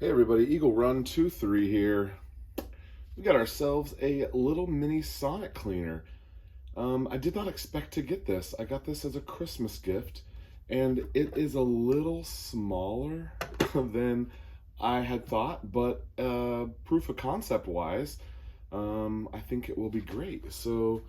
Hey everybody, Eagle Run 23 here. We got ourselves a little mini Sonic cleaner. I did not expect to get this. I got this as a Christmas gift, and it is a little smaller than I had thought, but proof of concept wise, I think it will be great. So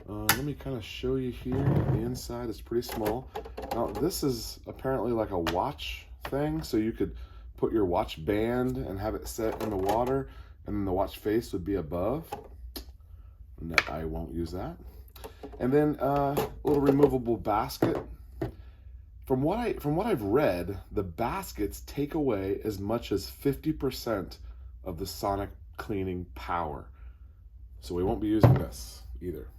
let me kind of show you here. The inside is pretty small. Now this is apparently like a watch thing, so you could put your watch band and have it set in the water, and then the watch face would be above. No, I won't use that. And then a little removable basket. From what I've read, the baskets take away as much as 50% of the Sonic cleaning power. So we won't be using this either.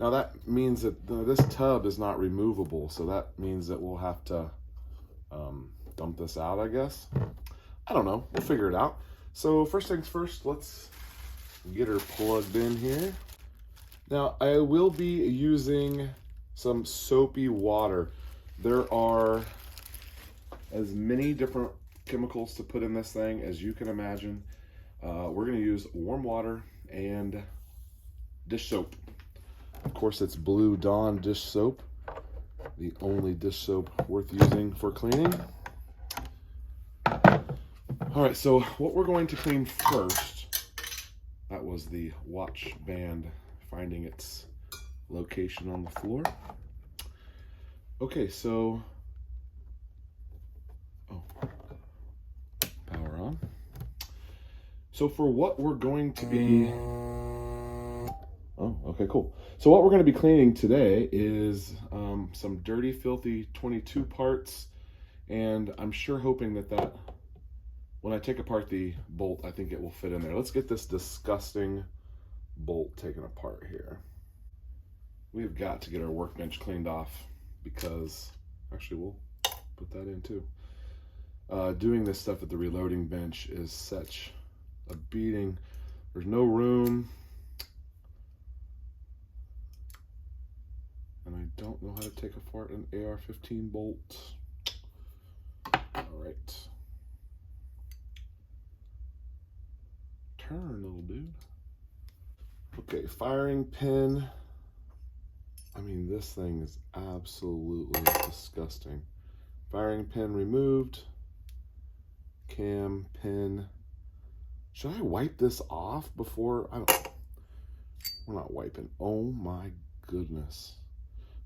Now that means that this tub is not removable, so that means that we'll have to dump this out, I guess. I don't know. We'll figure it out. So first things first, let's get her plugged in here. Now, I will be using some soapy water. There are as many different chemicals to put in this thing as you can imagine. We're going to use warm water and dish soap. Of course, it's Blue Dawn dish soap, the only dish soap worth using for cleaning. All right, so what we're going to clean first, that was the watch band finding its location on the floor. Okay, so, power on. So for what we're going to be, okay, cool. So what we're going to be cleaning today is some dirty, filthy 22 parts, and I'm sure hoping that when I take apart the bolt, I think it will fit in there. Let's get this disgusting bolt taken apart here. We've got to get our workbench cleaned off because, actually we'll put that in too. Doing this stuff at the reloading bench is such a beating. There's no room. And I don't know how to take apart an AR-15 bolt. All right. Turn, little dude. Okay, firing pin. I mean, this thing is absolutely disgusting. Firing pin removed. Cam pin. Should I wipe this off before? We're not wiping. Oh my goodness.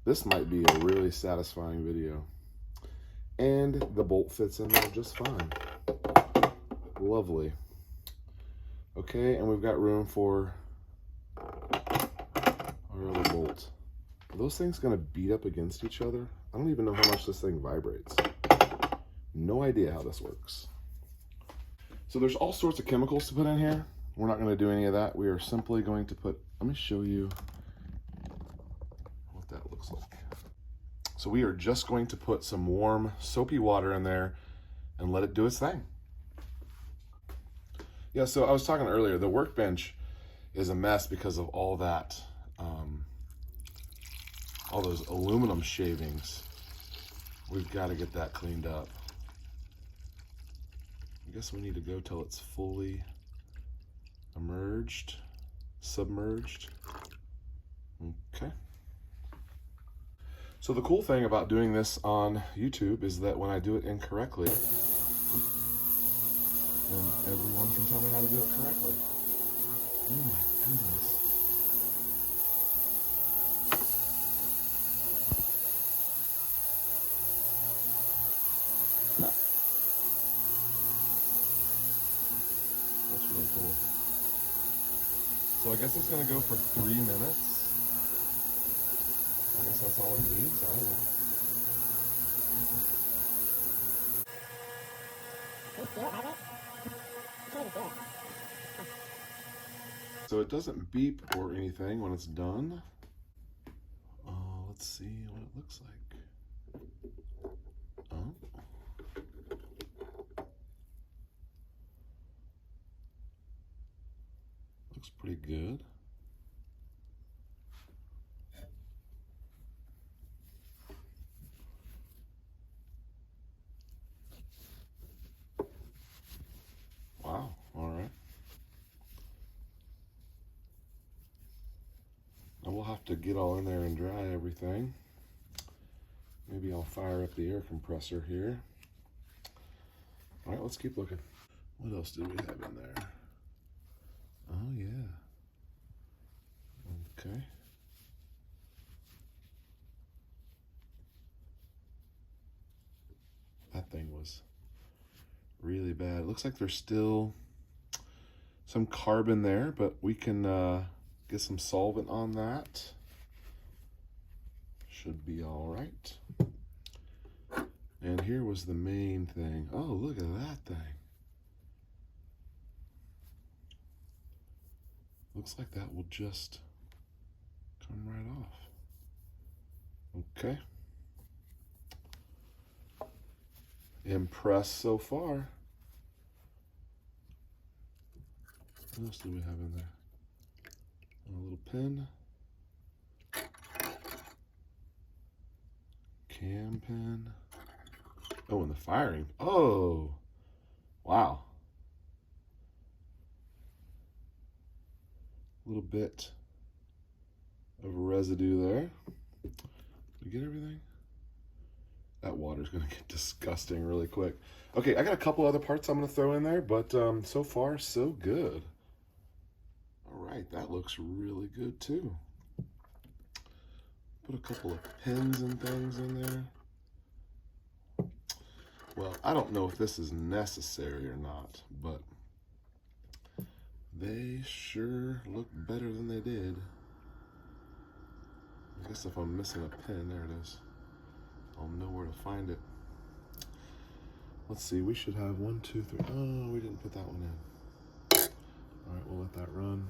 This might be a really satisfying video. And the bolt fits in there just fine. Lovely. Okay, and we've got room for our other bolt. Are those things gonna beat up against each other? I don't even know how much this thing vibrates. No idea how this works. So there's all sorts of chemicals to put in here. We're not gonna do any of that. We are simply going to put, let me show you what that looks like. So we are just going to put some warm soapy water in there and let it do its thing. Yeah, so I was talking earlier, the workbench is a mess because of all that, all those aluminum shavings. We've got to get that cleaned up. I guess we need to go till it's fully submerged. Okay. So the cool thing about doing this on YouTube is that when I do it incorrectly, then everyone can tell me how to do it correctly. Oh my goodness. That's really cool. So I guess it's gonna go for 3 minutes. I guess that's all it needs, I don't know. So it doesn't beep or anything when it's done. Let's see what it looks like. Oh. Looks pretty good. have to get all in there and dry everything. Maybe I'll fire up the air compressor here. All right, let's keep looking. What else do we have in there? Oh, yeah. Okay. That thing was really bad. It looks like there's still some carbon there, but we can get some solvent on that. Should be all right. And here was the main thing. Oh, look at that thing. Looks like that will just come right off. Okay. Impressed so far. What else do we have in there? A little pin. Cam pin. Oh, and the firing. Oh, wow. A little bit of residue there. Did we get everything? That water's gonna get disgusting really quick. Okay, I got a couple other parts I'm gonna throw in there, but so far, so good. All right, that looks really good too. Put a couple of pins and things in there. Well, I don't know if this is necessary or not, but they sure look better than they did. I guess if I'm missing a pin, there it is. I'll know where to find it. Let's see, we should have 1, 2, 3. Oh, we didn't put that one in. All right, we'll let that run.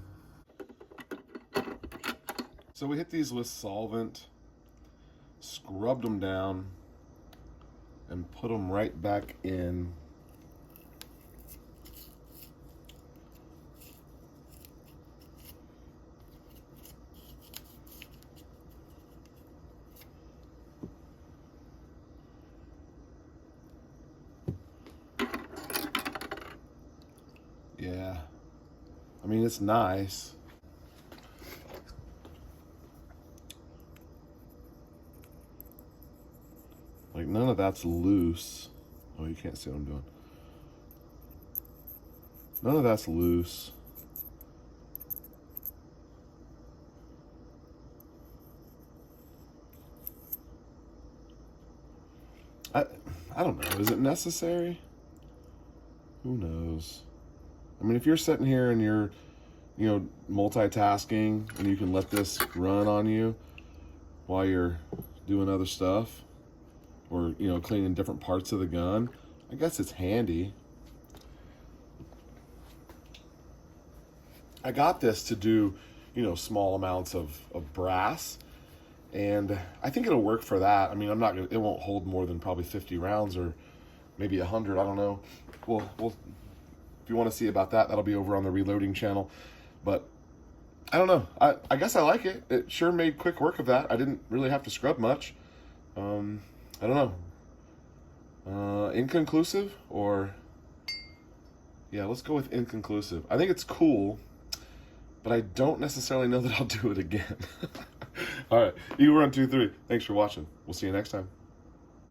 So we hit these with solvent, scrubbed them down, and put them right back in. Yeah, I mean, it's nice. Like, none of that's loose. Oh, you can't see what I'm doing. None of that's loose. I don't know. Is it necessary? Who knows? I mean, if you're sitting here and you're, multitasking and you can let this run on you while you're doing other stuff or, cleaning different parts of the gun, I guess it's handy. I got this to do, small amounts of brass, and I think it'll work for that. I mean, it won't hold more than probably 50 rounds or maybe 100, I don't know. Well, if you want to see about that, that'll be over on the reloading channel. But I don't know. I guess I like it. It sure made quick work of that. I didn't really have to scrub much. I don't know. Inconclusive or... Yeah, let's go with inconclusive. I think it's cool, but I don't necessarily know that I'll do it again. All right, you run 2, 3. Thanks for watching. We'll see you next time.